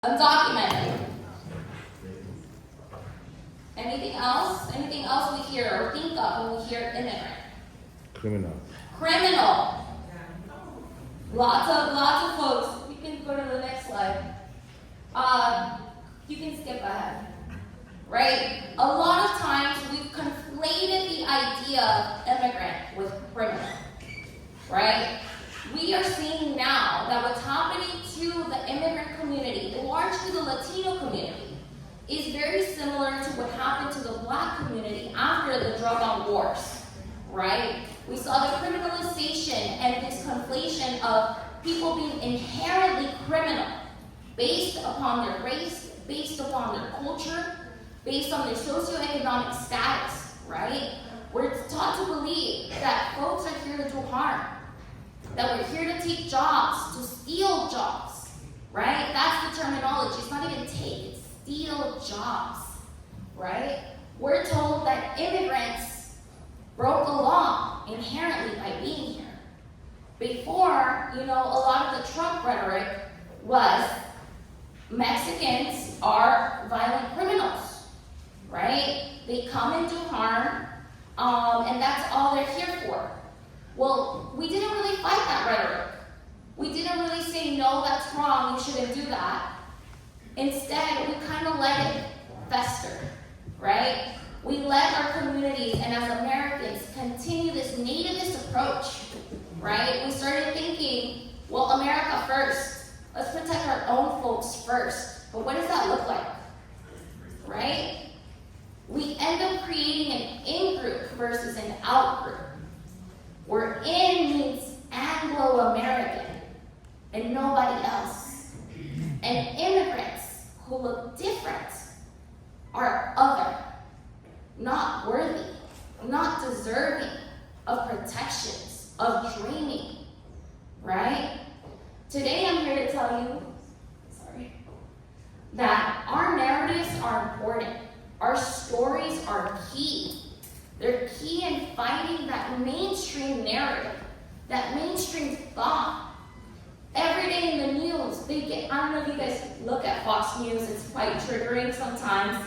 Undocumented. Anything else? Anything else we hear or think of when we hear immigrant? Criminal. Criminal. Lots of folks. We can go to the next slide. You can skip ahead. Right? A lot of times we've conflated the idea of immigrant with criminal. Right? We are seeing now that what's happening to the immigrant community, largely the Latino community, is very similar to what happened to the Black community after the drug wars, right? We saw the criminalization and this conflation of people being inherently criminal based upon their race, based upon their culture, based on their socioeconomic status, right? We're taught to believe that folks are here to do harm, that we're here to take jobs, to steal jobs, right? That's the terminology. It's not even take, it's steal jobs, right? We're told that immigrants broke the law inherently by being here. Before, a lot of the Trump rhetoric was Mexicans are violent criminals, right? They come and do harm, and that's all they're here for. Well, we didn't really fight that rhetoric. We didn't really say, no, that's wrong, you shouldn't do that. Instead, we kind of let it fester, right? We let our communities and as Americans continue this nativist approach, right? We started thinking, well, America first. Let's protect our own folks first. But what does that look like, right? We end up creating an in-group versus an out-group. Where in means Anglo-American and nobody else. And immigrants who look different are other, not worthy, not deserving of protections, of dreaming, right? Today I'm here to tell you, that our narratives are important. Our stories are key. They're key in fighting that mainstream narrative, that mainstream thought. Every day in the news, I don't know if you guys look at Fox News, it's quite triggering sometimes.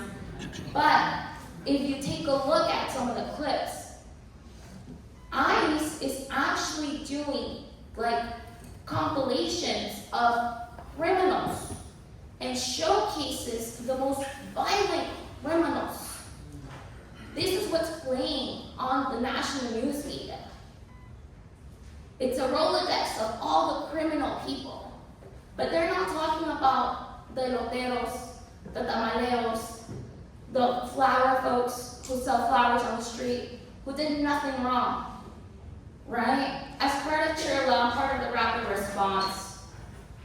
But if you take a look at some of the clips, ICE is actually doing compilations of criminals and showcases the most violent criminals. This is what's playing on the national news media. It's a Rolodex of all the criminal people. But they're not talking about the eloteros, the tamaleros, the flower folks who sell flowers on the street, who did nothing wrong, right? As part of CHIRLA, I'm part of the rapid response.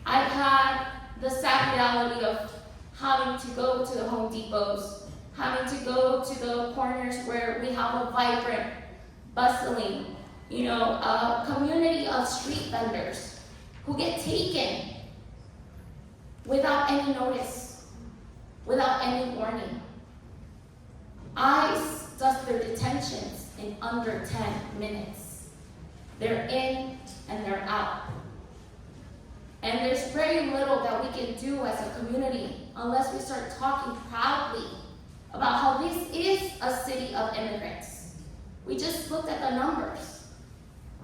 I've had the sad reality of having to go to the Home Depots, having to go to the corners where we have a vibrant, bustling, a community of street vendors who get taken without any notice, without any warning. ICE does their detentions in under 10 minutes. They're in and they're out. And there's very little that we can do as a community unless we start talking proudly about how this is a city of immigrants. We just looked at the numbers,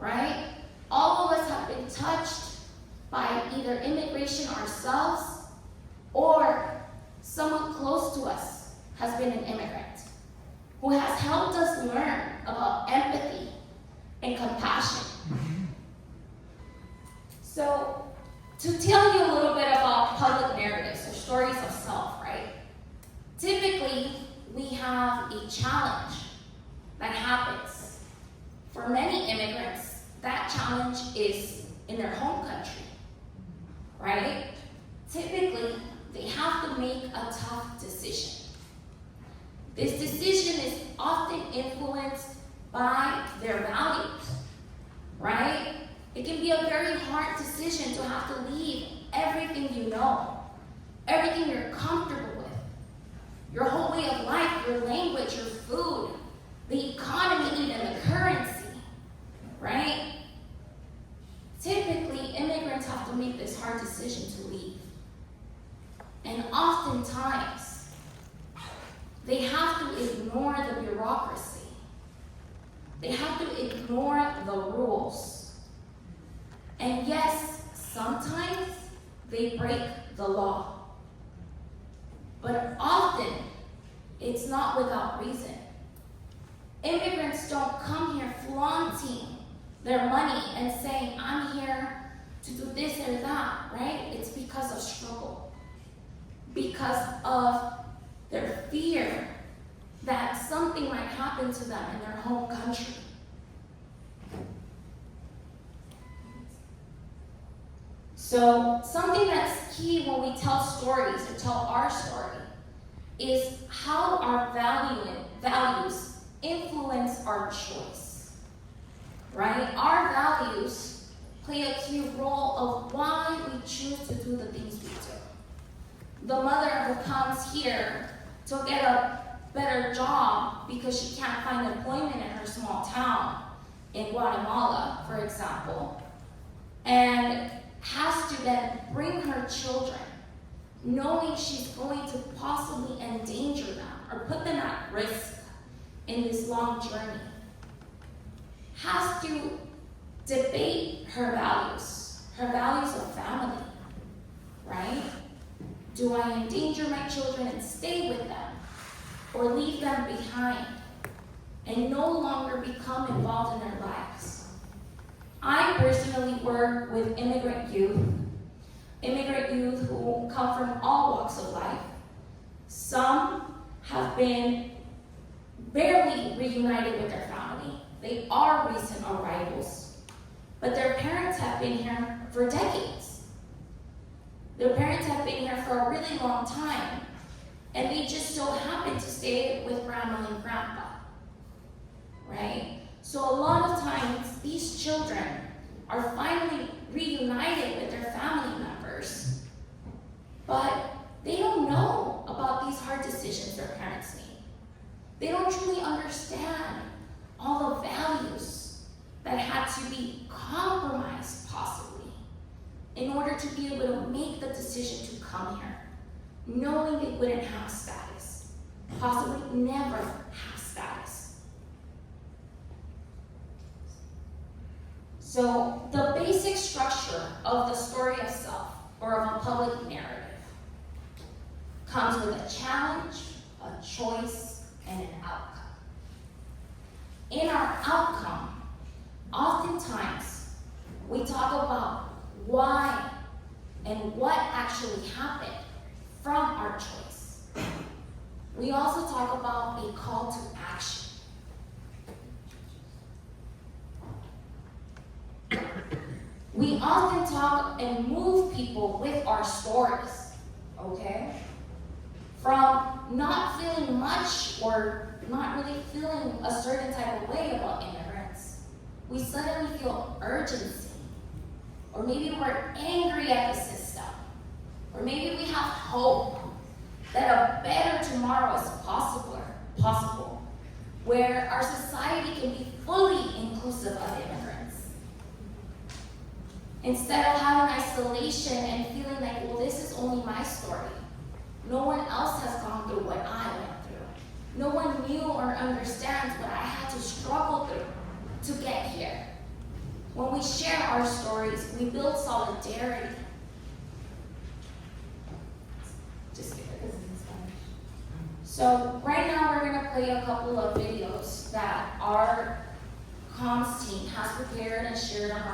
right? All of us have been touched by either immigration ourselves or someone close to us has been an immigrant who has helped us learn about empathy and compassion. So, to tell you a little bit about public narratives or stories of self, right? Typically, we have a challenge that happens. For many immigrants, that challenge is in their home country, right? Typically, they have to make a tough decision. This decision is often influenced by their values, right? It can be a very hard decision to have to leave everything you know, everything you're comfortable with, your whole way of life, your language, your food, the economy, even the currency, right? Typically, immigrants have to make this hard decision to leave. oftentimes, they have to ignore the bureaucracy. They have to ignore the rules. And yes, sometimes they break the law. But often, it's not without reason. Immigrants don't come here flaunting their money and saying, I'm here to do this or that, right? It's because of struggle. Because of their fear that something might happen to them in their home country. So something that's key when we tell stories or tell our story is how our values influence our choice, right? Our values play a key role of why we choose to do the things we do. The mother who comes here to get a better job because she can't find employment in her small town in Guatemala, for example, and has to then bring her children, knowing she's going to possibly endanger them or put them at risk in this long journey, has to debate her values of family, right? Do I endanger my children and stay with them, or leave them behind and no longer become involved in their lives? I personally work with immigrant youth who come from all walks of life. Some have been barely reunited with their family. They are recent arrivals, but their parents have been here for decades. Their parents have been here for a really long time, and they just so happen to stay with grandma and grandpa, right? So a lot of times, these children are finally reunited with their family members, but they don't know about these hard decisions their parents made. They don't truly understand all the values that had to be compromised, possibly, in order to be able to make the decision to come here, knowing they wouldn't have status, possibly never have status. So the basic structure of the story of self, or of a public narrative, comes with a challenge, a choice, and an outcome. In our outcome, oftentimes, we talk about why and what actually happened from our choice. We also talk about a call to action. We often talk and move people with our stories, okay? From not feeling much or not really feeling a certain type of way about immigrants, we suddenly feel urgency. Or maybe we're angry at the system. Or maybe we have hope that a better tomorrow is possible, where our society can be fully inclusive of immigrants. Instead of having isolation and feeling like, well, this is only my story. No one else has gone through what I went through. No one knew or understands what I had to struggle through to get here. When we share our stories, we build solidarity. So right now we're going to play a couple of videos that our comms team has prepared and shared on our